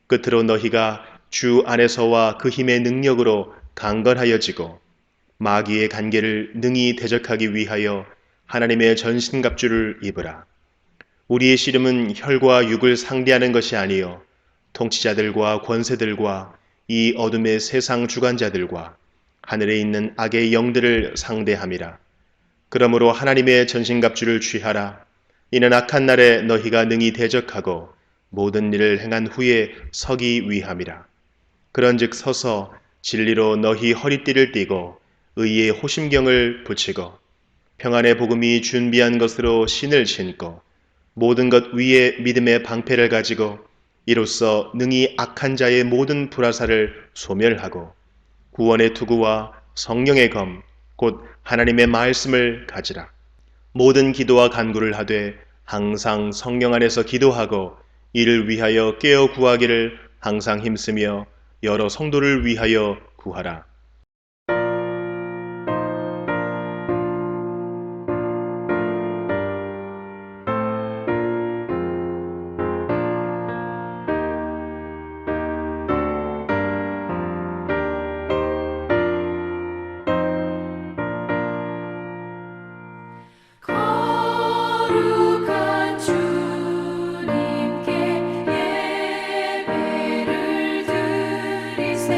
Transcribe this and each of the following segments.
끝으로 너희가 주 안에서와 그 힘의 능력으로 강건하여지고 마귀의 간계를 능히 대적하기 위하여 하나님의 전신갑주를 입으라. 우리의 씨름은 혈과 육을 상대하는 것이 아니요 통치자들과 권세들과 이 어둠의 세상 주관자들과 하늘에 있는 악의 영들을 상대함이라. 그러므로 하나님의 전신갑주를 취하라. 이는 악한 날에 너희가 능히 대적하고 모든 일을 행한 후에 서기 위함이라. 그런즉 서서 진리로 너희 허리띠를 띠고 의의 호심경을 붙이고 평안의 복음이 준비한 것으로 신을 신고 모든 것 위에 믿음의 방패를 가지고 이로써 능히 악한 자의 모든 불화살을 소멸하고 구원의 투구와 성령의 검 곧 하나님의 말씀을 가지라. 모든 기도와 간구를 하되 항상 성령 안에서 기도하고 이를 위하여 깨어 구하기를 항상 힘쓰며 여러 성도를 위하여 구하라. 거룩한 주님께 예배를 드리세.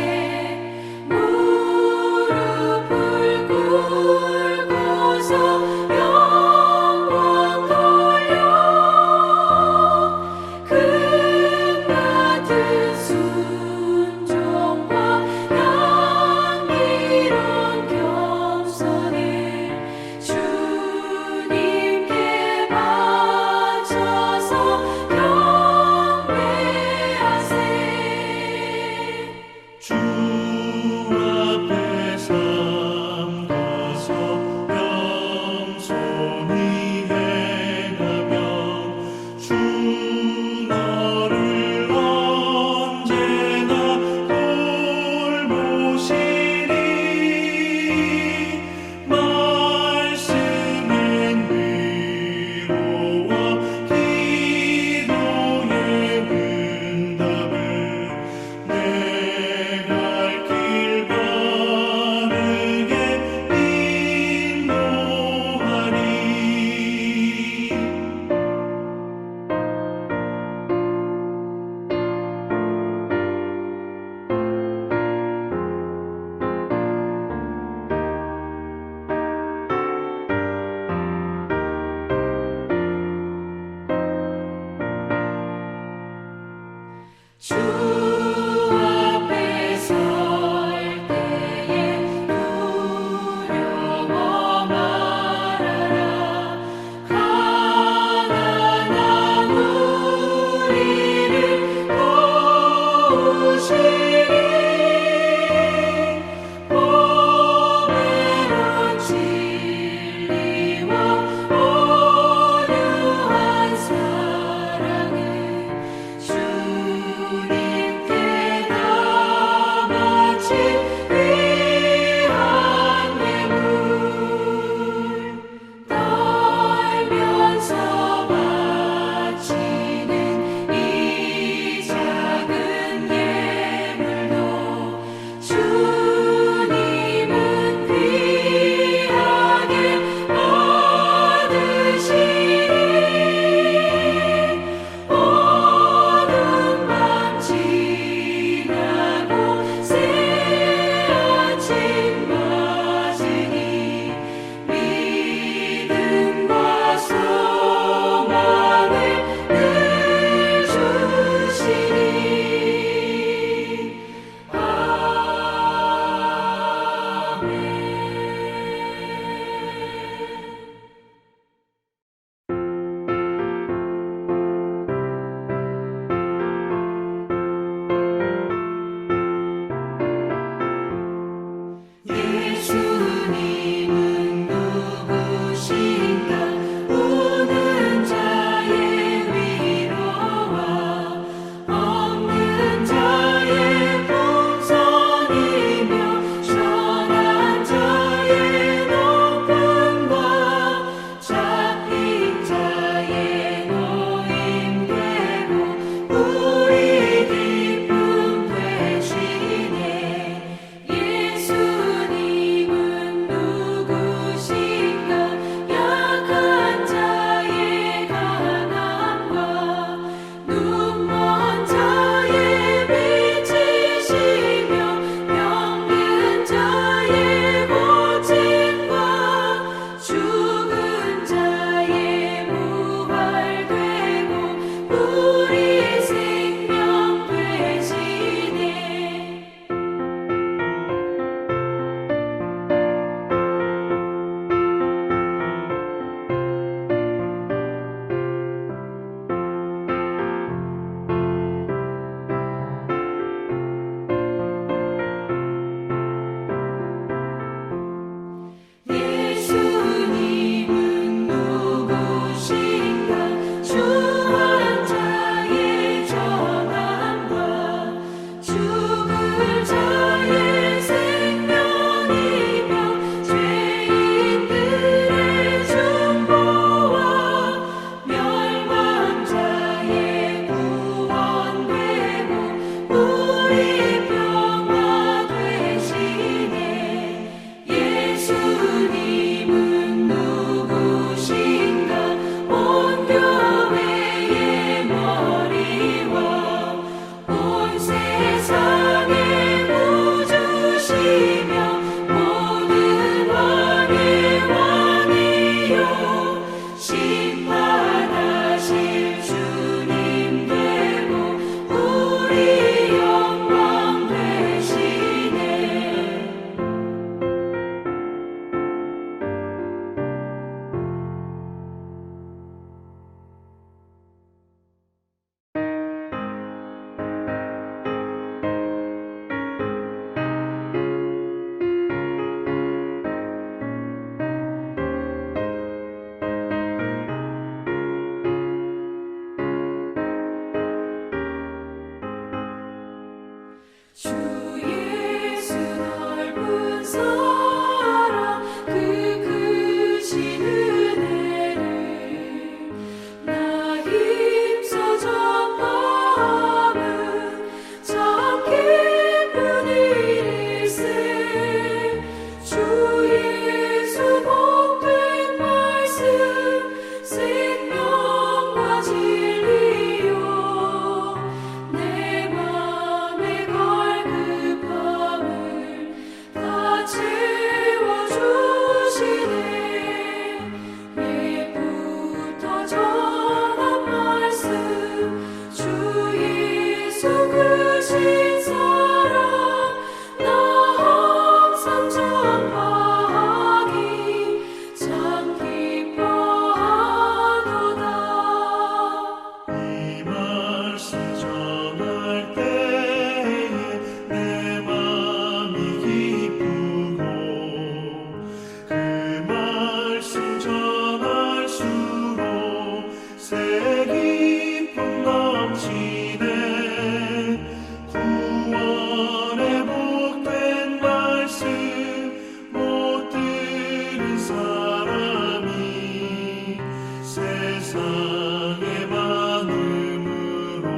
세상의 많음으로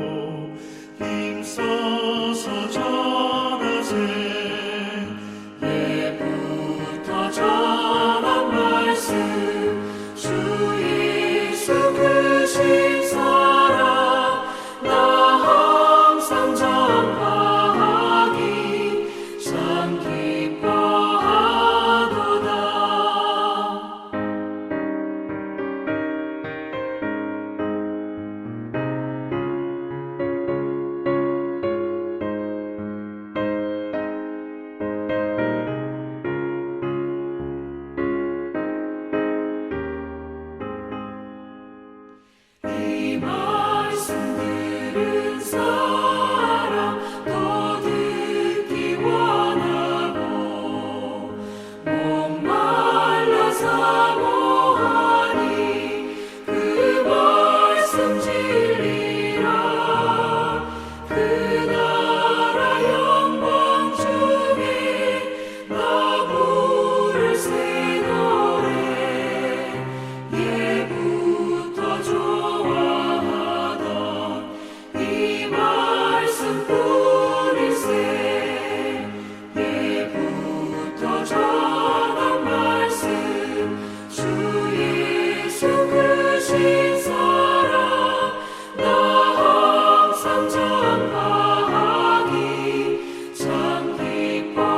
힘써서 전하세. 예부터 전한 말씀 주 예수 그 신사랑 나 항상 전파하기 참 기뻐하도다. 이 말씀 들은 사람 더 듣기 원하고 목말라 사모하니 그 말씀 진리라. 그 나라 영광 중에 나 부를 새 노래. 예부터 좋아하던 이 말씀뿐일세. 예부터 전한 말씀 주 예수 그 신사랑 나 항상 전파하기 참 기뻐하도다.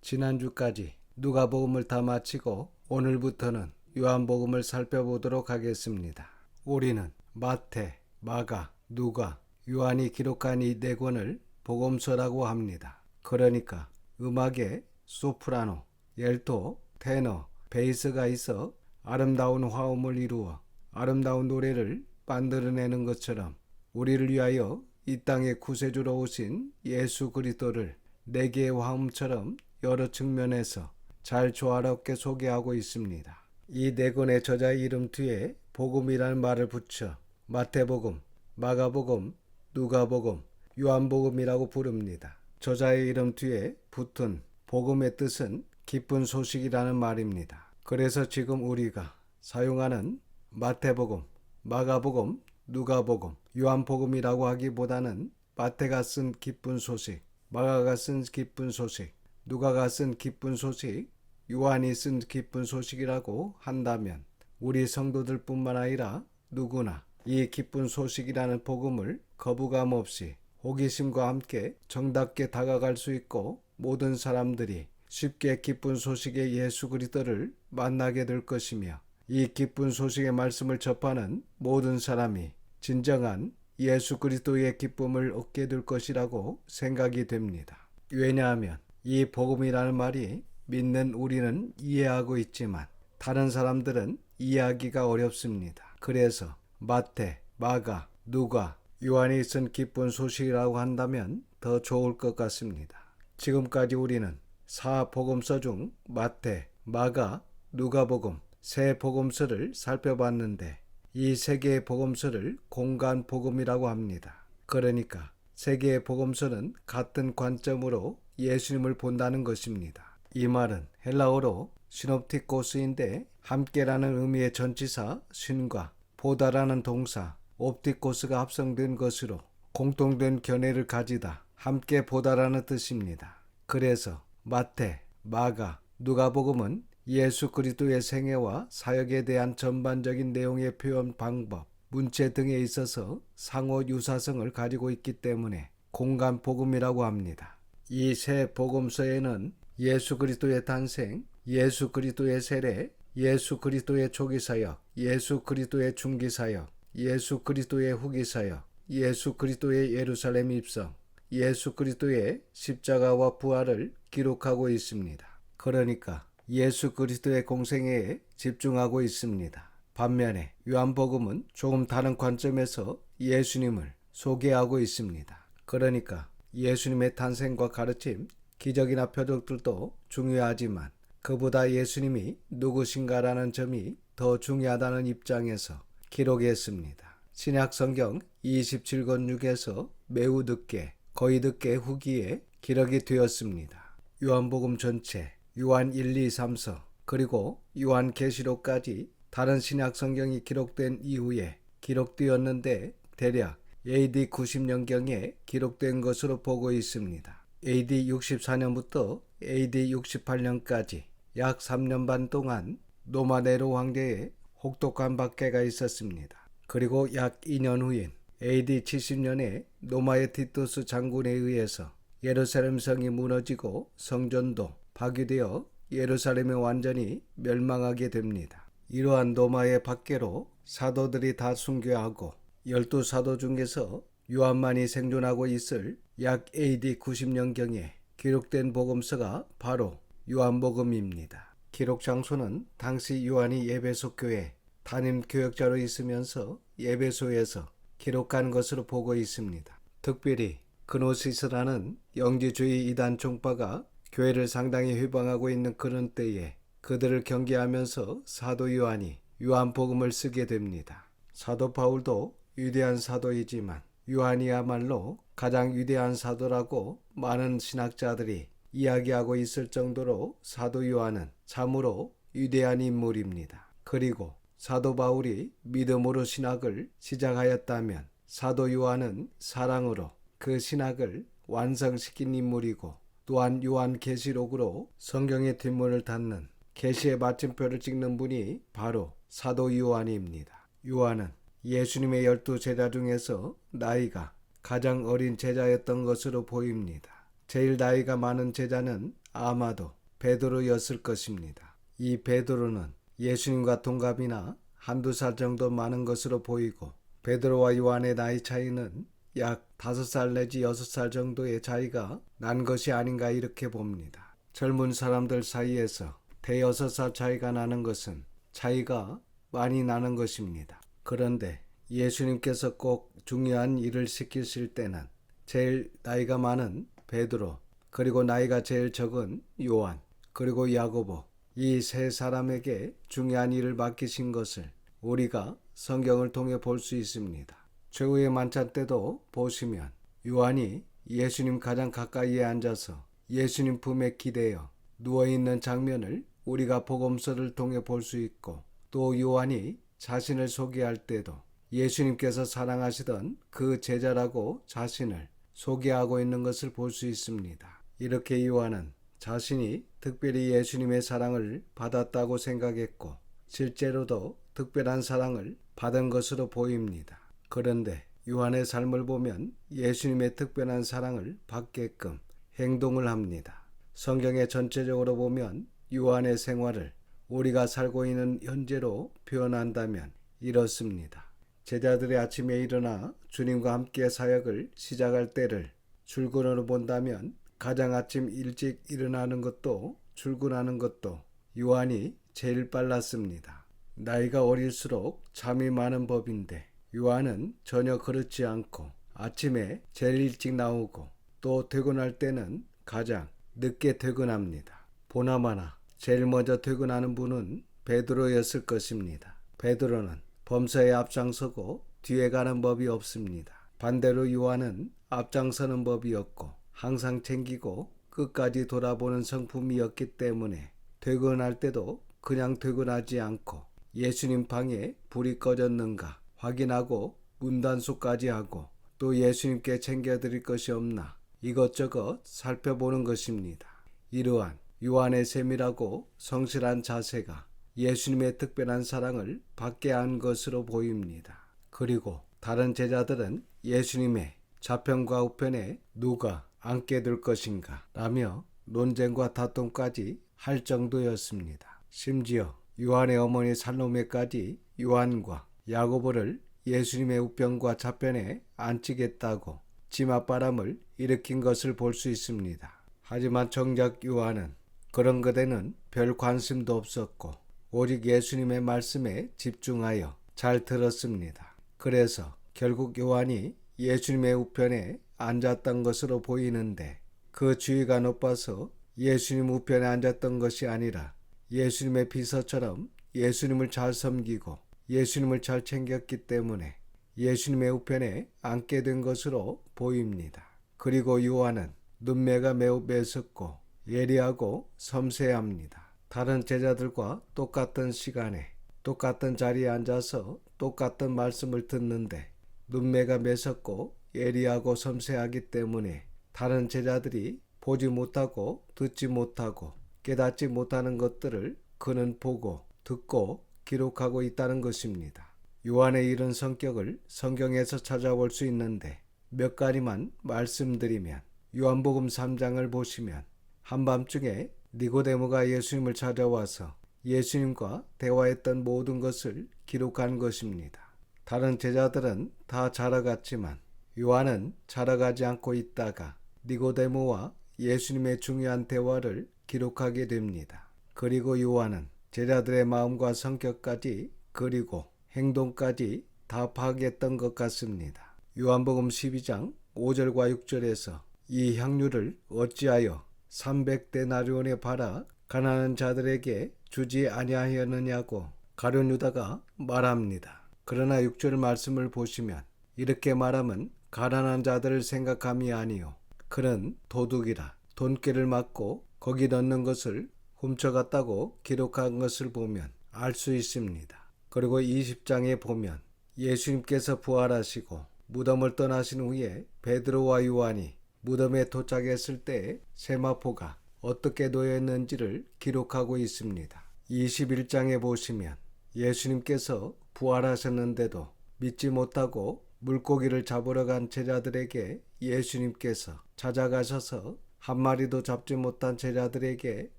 지난주까지 누가복음을 다 마치고 오늘부터는 요한복음을 살펴보도록 하겠습니다. 우리는 마태, 마가, 누가, 요한이 기록한 이 네 권을 복음서라고 합니다. 그러니까 음악에 소프라노, 엘토, 테너, 베이스가 있어 아름다운 화음을 이루어 아름다운 노래를 만들어내는 것처럼 우리를 위하여 이 땅에 구세주로 오신 예수 그리스도를 네 개의 화음처럼 여러 측면에서 잘 조화롭게 소개하고 있습니다. 이 네 권의 저자의 이름 뒤에 복음이라는 말을 붙여 마태복음, 마가복음, 누가복음, 요한복음이라고 부릅니다. 저자의 이름 뒤에 붙은 복음의 뜻은 기쁜 소식이라는 말입니다. 그래서 지금 우리가 사용하는 마태복음, 마가복음, 누가복음, 요한복음이라고 하기보다는 마태가 쓴 기쁜 소식, 마가가 쓴 기쁜 소식, 누가가 쓴 기쁜 소식, 요한이 쓴 기쁜 소식이라고 한다면 우리 성도들뿐만 아니라 누구나 이 기쁜 소식이라는 복음을 거부감 없이 호기심과 함께 정답게 다가갈 수 있고 모든 사람들이 쉽게 기쁜 소식의 예수 그리스도를 만나게 될 것이며 이 기쁜 소식의 말씀을 접하는 모든 사람이 진정한 예수 그리스도의 기쁨을 얻게 될 것이라고 생각이 됩니다. 왜냐하면 이 복음이라는 말이 믿는 우리는 이해하고 있지만 다른 사람들은 이해하기가 어렵습니다. 그래서 마태, 마가, 누가, 요한이 쓴 기쁜 소식이라고 한다면 더 좋을 것 같습니다. 지금까지 우리는 4복음서 중 마태, 마가, 누가복음 세 복음서를 살펴봤는데 이 세 개의 복음서를 공간 복음이라고 합니다. 그러니까 세 개의 복음서는 같은 관점으로 예수님을 본다는 것입니다. 이 말은 헬라어로 시놉티코스인데 함께라는 의미의 전치사 신과 보다라는 동사 옵티코스가 합성된 것으로 공통된 견해를 가지다 함께 보다라는 뜻입니다. 그래서 마태, 마가, 누가복음은 예수 그리스도의 생애와 사역에 대한 전반적인 내용의 표현 방법, 문체 등에 있어서 상호 유사성을 가지고 있기 때문에 공간 복음이라고 합니다. 이 세 복음서에는 예수 그리스도의 탄생, 예수 그리스도의 세례, 예수 그리스도의 초기 사역, 예수 그리스도의 중기 사역, 예수 그리스도의 후기 사역, 예수 그리스도의 예루살렘 입성, 예수 그리스도의 십자가와 부활을 기록하고 있습니다. 그러니까 예수 그리스도의 공생애에 집중하고 있습니다. 반면에 요한복음은 조금 다른 관점에서 예수님을 소개하고 있습니다. 그러니까 예수님의 탄생과 가르침, 기적이나 표적들도 중요하지만 그보다 예수님이 누구신가라는 점이 더 중요하다는 입장에서 기록했습니다. 신약 성경 27권 중에서 매우 늦게, 거의 늦게 후기에 기록이 되었습니다. 요한복음 전체, 요한 1, 2, 3서, 그리고 요한계시록까지 다른 신약 성경이 기록된 이후에 기록되었는데 대략 AD 90년경에 기록된 것으로 보고 있습니다. AD 64년부터 AD 68년까지 약 3년 반 동안 로마 네로 황제의 혹독한 박해가 있었습니다. 그리고 약 2년 후인 AD 70년에 로마의 티투스 장군에 의해서 예루살렘 성이 무너지고 성전도 파괴되어 예루살렘이 완전히 멸망하게 됩니다. 이러한 로마의 박해로 사도들이 다 순교하고 12사도 중에서 요한만이 생존하고 있을 약 AD 90년경에 기록된 복음서가 바로 요한복음입니다. 기록 장소는 당시 요한이 에베소 교회 담임 교역자로 있으면서 에베소에서 기록한 것으로 보고 있습니다. 특별히 그노시스라는 영지주의 이단 종파가 교회를 상당히 회방하고 있는 그런 때에 그들을 경계하면서 사도 요한이 요한복음을 쓰게 됩니다. 사도 바울도 위대한 사도이지만 요한이야말로 가장 위대한 사도라고 많은 신학자들이 이야기하고 있을 정도로 사도 요한은 참으로 위대한 인물입니다. 그리고 사도 바울이 믿음으로 신학을 시작하였다면 사도 요한은 사랑으로 그 신학을 완성시킨 인물이고 또한 요한계시록으로 성경의 뒷문을 닫는 계시의 마침표를 찍는 분이 바로 사도 요한입니다. 요한은 예수님의 12제자 중에서 나이가 가장 어린 제자였던 것으로 보입니다. 제일 나이가 많은 제자는 아마도 베드로였을 것입니다. 이 베드로는 예수님과 동갑이나 한두 살 정도 많은 것으로 보이고 베드로와 요한의 나이 차이는 약 5살 내지 6살 정도의 차이가 난 것이 아닌가 이렇게 봅니다. 젊은 사람들 사이에서 대여섯 살 차이가 나는 것은 차이가 많이 나는 것입니다. 그런데 예수님께서 꼭 중요한 일을 시키실 때는 제일 나이가 많은 베드로, 그리고 나이가 제일 적은 요한, 그리고 야고보, 이 세 사람에게 중요한 일을 맡기신 것을 우리가 성경을 통해 볼 수 있습니다. 최후의 만찬 때도 보시면 요한이 예수님 가장 가까이에 앉아서 예수님 품에 기대어 누워있는 장면을 우리가 복음서를 통해 볼 수 있고, 또 요한이 자신을 소개할 때도 예수님께서 사랑하시던 그 제자라고 자신을 소개하고 있는 것을 볼 수 있습니다. 이렇게 요한은 자신이 특별히 예수님의 사랑을 받았다고 생각했고 실제로도 특별한 사랑을 받은 것으로 보입니다. 그런데 요한의 삶을 보면 예수님의 특별한 사랑을 받게끔 행동을 합니다. 성경에 전체적으로 보면 요한의 생활을 우리가 살고 있는 현재로 표현한다면 이렇습니다. 제자들이 아침에 일어나 주님과 함께 사역을 시작할 때를 출근으로 본다면 가장 아침 일찍 일어나는 것도 출근하는 것도 요한이 제일 빨랐습니다. 나이가 어릴수록 잠이 많은 법인데 요한은 전혀 그렇지 않고 아침에 제일 일찍 나오고 또 퇴근할 때는 가장 늦게 퇴근합니다. 보나마나 제일 먼저 퇴근하는 분은 베드로였을 것입니다. 베드로는 범사에 앞장서고 뒤에 가는 법이 없습니다. 반대로 요한은 앞장서는 법이 없고 항상 챙기고 끝까지 돌아보는 성품이었기 때문에 퇴근할 때도 그냥 퇴근하지 않고 예수님 방에 불이 꺼졌는가 확인하고 문단속까지 하고 또 예수님께 챙겨드릴 것이 없나 이것저것 살펴보는 것입니다. 이러한 요한의 세밀하고 성실한 자세가 예수님의 특별한 사랑을 받게 한 것으로 보입니다. 그리고 다른 제자들은 예수님의 좌편과 우편에 누가 앉게 될 것인가 라며 논쟁과 다툼까지 할 정도였습니다. 심지어 요한의 어머니 살로메까지 요한과 야고보를 예수님의 우편과 좌편에 앉히겠다고 치맛바람을 일으킨 것을 볼 수 있습니다. 하지만 정작 요한은 그런 것에는 별 관심도 없었고 오직 예수님의 말씀에 집중하여 잘 들었습니다. 그래서 결국 요한이 예수님의 우편에 앉았던 것으로 보이는데 그 주의가 높아서 예수님 우편에 앉았던 것이 아니라 예수님의 비서처럼 예수님을 잘 섬기고 예수님을 잘 챙겼기 때문에 예수님의 우편에 앉게 된 것으로 보입니다. 그리고 요한은 눈매가 매우 매섭고 예리하고 섬세합니다. 다른 제자들과 똑같은 시간에 똑같은 자리에 앉아서 똑같은 말씀을 듣는데 눈매가 매섭고 예리하고 섬세하기 때문에 다른 제자들이 보지 못하고 듣지 못하고 깨닫지 못하는 것들을 그는 보고 듣고 기록하고 있다는 것입니다. 요한의 이런 성격을 성경에서 찾아볼 수 있는데 몇 가지만 말씀드리면 요한복음 3장을 보시면 한밤중에 니고데모가 예수님을 찾아와서 예수님과 대화했던 모든 것을 기록한 것입니다. 다른 제자들은 다 자러 갔지만 요한은 자러 가지 않고 있다가 니고데모와 예수님의 중요한 대화를 기록하게 됩니다. 그리고 요한은 제자들의 마음과 성격까지 그리고 행동까지 다 파악했던 것 같습니다. 요한복음 12장 5절과 6절에서 이 향유를 어찌하여 300데나리온에 팔아 가난한 자들에게 주지 아니하였느냐고 가룟 유다가 말합니다. 그러나 6절 말씀을 보시면 이렇게 말하면 가난한 자들을 생각함이 아니요 그는 도둑이라 돈꾀를 맞고 거기 넣는 것을 훔쳐갔다고 기록한 것을 보면 알 수 있습니다. 그리고 20장에 보면 예수님께서 부활하시고 무덤을 떠나신 후에 베드로와 요한이 무덤에 도착했을 때 세마포가 어떻게 놓여있는지를 기록하고 있습니다. 21장에 보시면 예수님께서 부활하셨는데도 믿지 못하고 물고기를 잡으러 간 제자들에게 예수님께서 찾아가셔서 한 마리도 잡지 못한 제자들에게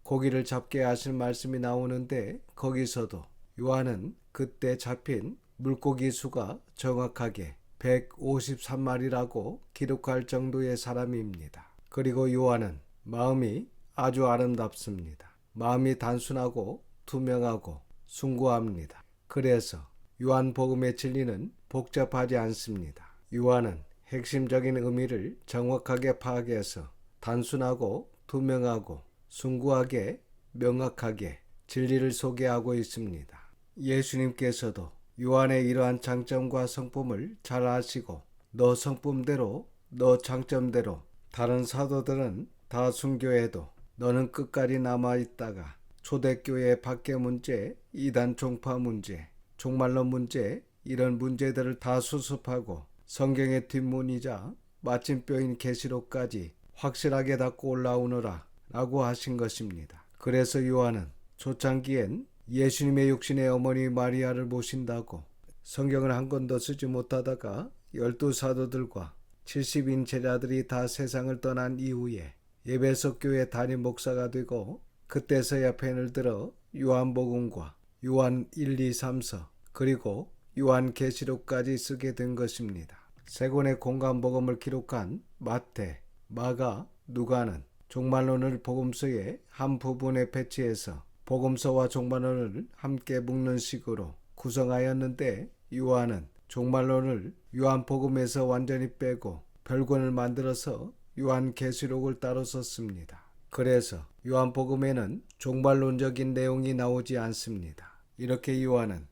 고기를 잡게 하실 말씀이 나오는데 거기서도 요한은 그때 잡힌 물고기 수가 정확하게 153마리라고 기록할 정도의 사람입니다. 그리고 요한은 마음이 아주 아름답습니다. 마음이 단순하고 투명하고 숭고합니다. 그래서 요한복음의 진리는 복잡하지 않습니다. 요한은 핵심적인 의미를 정확하게 파악해서 단순하고 투명하고 숭고하게 명확하게 진리를 소개하고 있습니다. 예수님께서도 요한의 이러한 장점과 성품을 잘 아시고 너 성품대로 너 장점대로 다른 사도들은 다 순교해도 너는 끝까지 남아있다가 초대교회 박해 문제, 이단 종파 문제, 종말론 문제 이런 문제들을 다 수습하고 성경의 뒷문이자 마침표인 계시록까지 확실하게 닫고 올라오너라 라고 하신 것입니다. 그래서 요한은 초창기엔 예수님의 육신의 어머니 마리아를 모신다고 성경을 한 권도 쓰지 못하다가 12사도들과 70인 제자들이 다 세상을 떠난 이후에 에베소 교회 담임 목사가 되고 그때서야 펜을 들어 요한복음과 요한 1, 2, 3서 그리고 요한계시록까지 쓰게 된 것입니다. 세 권의 공간복음을 기록한 마태, 마가, 누가는 종말론을 복음서의 한 부분에 배치해서 복음서와 종말론을 함께 묶는 식으로 구성하였는데 요한은 종말론을 요한복음에서 완전히 빼고 별권을 만들어서 요한계시록을 따로 썼습니다. 그래서 요한복음에는 종말론적인 내용이 나오지 않습니다. 이렇게 요한은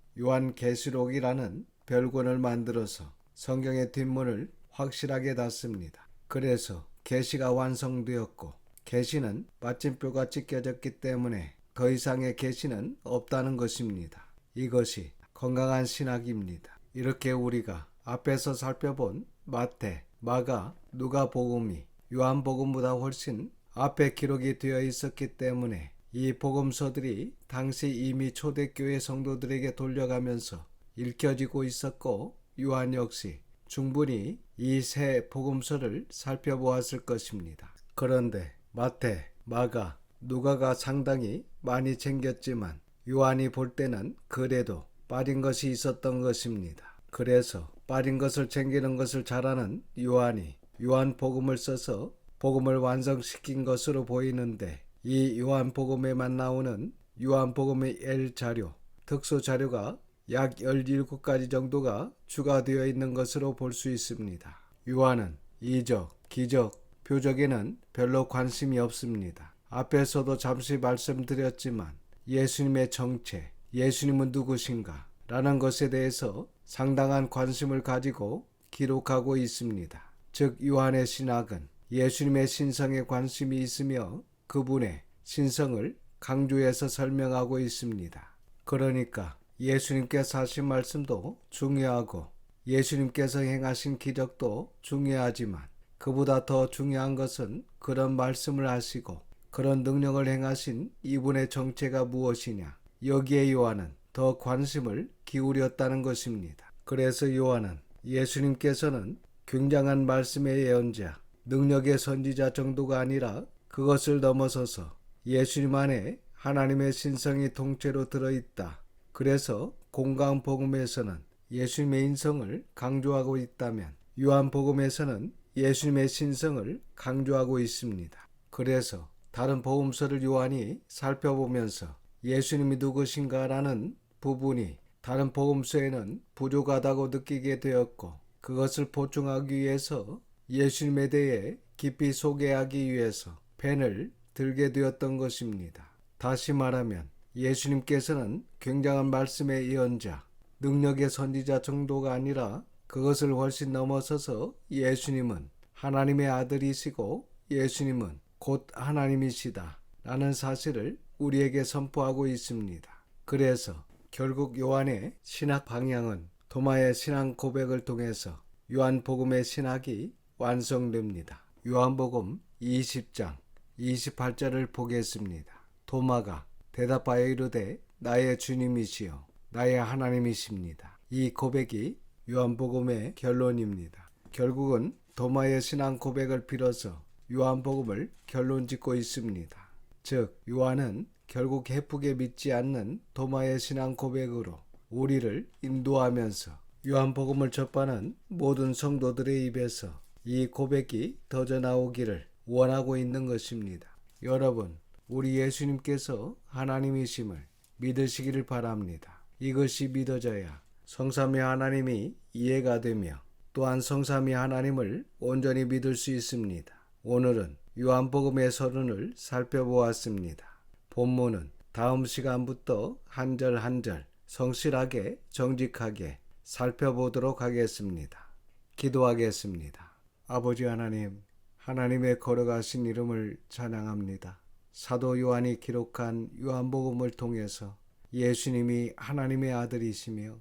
요한계시록이라는 별권을 만들어서 성경의 뒷문을 확실하게 닫습니다. 그래서 계시가 완성되었고 계시는 마침표가 찍혀졌기 때문에 더 이상의 계시는 없다는 것입니다. 이것이 건강한 신학입니다. 이렇게 우리가 앞에서 살펴본 마태, 마가, 누가복음이 요한복음보다 훨씬 앞에 기록이 되어 있었기 때문에 이 복음서들이 당시 이미 초대교회 성도들에게 돌려가면서 읽혀지고 있었고 요한 역시 충분히 이 세 복음서를 살펴보았을 것입니다. 그런데 마태, 마가, 누가가 상당히 많이 챙겼지만 요한이 볼 때는 그래도 빠진 것이 있었던 것입니다. 그래서 빠진 것을 챙기는 것을 잘하는 요한이 요한복음을 써서 복음을 완성시킨 것으로 보이는데 이 요한복음에만 나오는 요한복음의 L 자료, 특수 자료가 약 17가지 정도가 추가되어 있는 것으로 볼 수 있습니다. 요한은 이적, 기적, 표적에는 별로 관심이 없습니다. 앞에서도 잠시 말씀드렸지만 예수님의 정체, 예수님은 누구신가? 라는 것에 대해서 상당한 관심을 가지고 기록하고 있습니다. 즉 요한의 신학은 예수님의 신성에 관심이 있으며 그분의 신성을 강조해서 설명하고 있습니다. 그러니까 예수님께서 하신 말씀도 중요하고 예수님께서 행하신 기적도 중요하지만 그보다 더 중요한 것은 그런 말씀을 하시고 그런 능력을 행하신 이분의 정체가 무엇이냐, 여기에 요한은 더 관심을 기울였다는 것입니다. 그래서 요한은 예수님께서는 굉장한 말씀의 예언자, 능력의 선지자 정도가 아니라 그것을 넘어서서 예수님 안에 하나님의 신성이 통째로 들어있다. 그래서 공강복음에서는 예수님의 인성을 강조하고 있다면 요한복음에서는 예수님의 신성을 강조하고 있습니다. 그래서 다른 복음서를 요한이 살펴보면서 예수님이 누구신가라는 부분이 다른 복음서에는 부족하다고 느끼게 되었고 그것을 보충하기 위해서 예수님에 대해 깊이 소개하기 위해서 펜을 들게 되었던 것입니다. 다시 말하면 예수님께서는 굉장한 말씀의 예언자, 능력의 선지자 정도가 아니라 그것을 훨씬 넘어서서 예수님은 하나님의 아들이시고 예수님은 곧 하나님이시다 라는 사실을 우리에게 선포하고 있습니다. 그래서 결국 요한의 신학 방향은 도마의 신앙 고백을 통해서 요한복음의 신학이 완성됩니다. 요한복음 20장 28절을 보겠습니다. 도마가 대답하여 이르되 나의 주님이시여 나의 하나님이십니다. 이 고백이 요한복음의 결론입니다. 결국은 도마의 신앙 고백을 빌어서 요한복음을 결론 짓고 있습니다. 즉 요한은 결국 헤프게 믿지 않는 도마의 신앙 고백으로 우리를 인도하면서 요한복음을 접하는 모든 성도들의 입에서 이 고백이 터져 나오기를 원하고 있는 것입니다. 여러분, 우리 예수님께서 하나님이심을 믿으시기를 바랍니다. 이것이 믿어져야 성삼위 하나님이 이해가 되며 또한 성삼위 하나님을 온전히 믿을 수 있습니다. 오늘은 요한복음의 서론을 살펴보았습니다. 본문은 다음 시간부터 한 절 한 절 성실하게 정직하게 살펴보도록 하겠습니다. 기도하겠습니다. 아버지 하나님, 하나님의 걸어가신 이름을 찬양합니다. 사도 요한이 기록한 요한복음을 통해서 예수님이 하나님의 아들이시며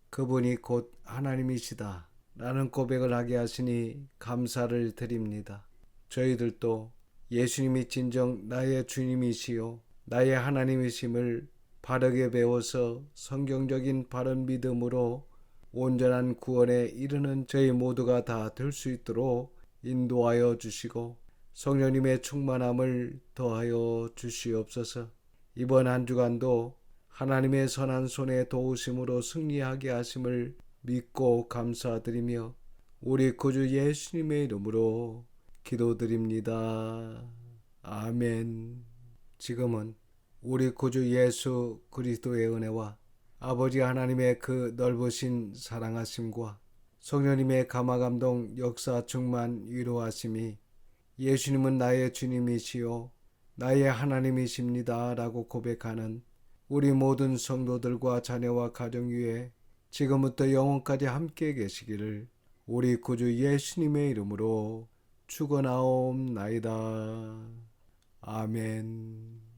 그분이 곧 하나님이시다 라는 고백을 하게 하시니 감사를 드립니다. 저희들도 예수님이 진정 나의 주님이시요 나의 하나님이심을 바르게 배워서 성경적인 바른 믿음으로 온전한 구원에 이르는 저희 모두가 다 될 수 있도록 인도하여 주시고 성령님의 충만함을 더하여 주시옵소서. 이번 한 주간도 하나님의 선한 손의 도우심으로 승리하게 하심을 믿고 감사드리며 우리 구주 예수님의 이름으로 기도드립니다. 아멘. 지금은 우리 구주 예수 그리스도의 은혜와 아버지 하나님의 그 넓으신 사랑하심과 성령님의 감화감동 역사 충만 위로하심이 예수님은 나의 주님이시요 나의 하나님이십니다 라고 고백하는 우리 모든 성도들과 자녀와 가정 위에 지금부터 영원까지 함께 계시기를 우리 구주 예수님의 이름으로 축원하옵나이다. 아멘.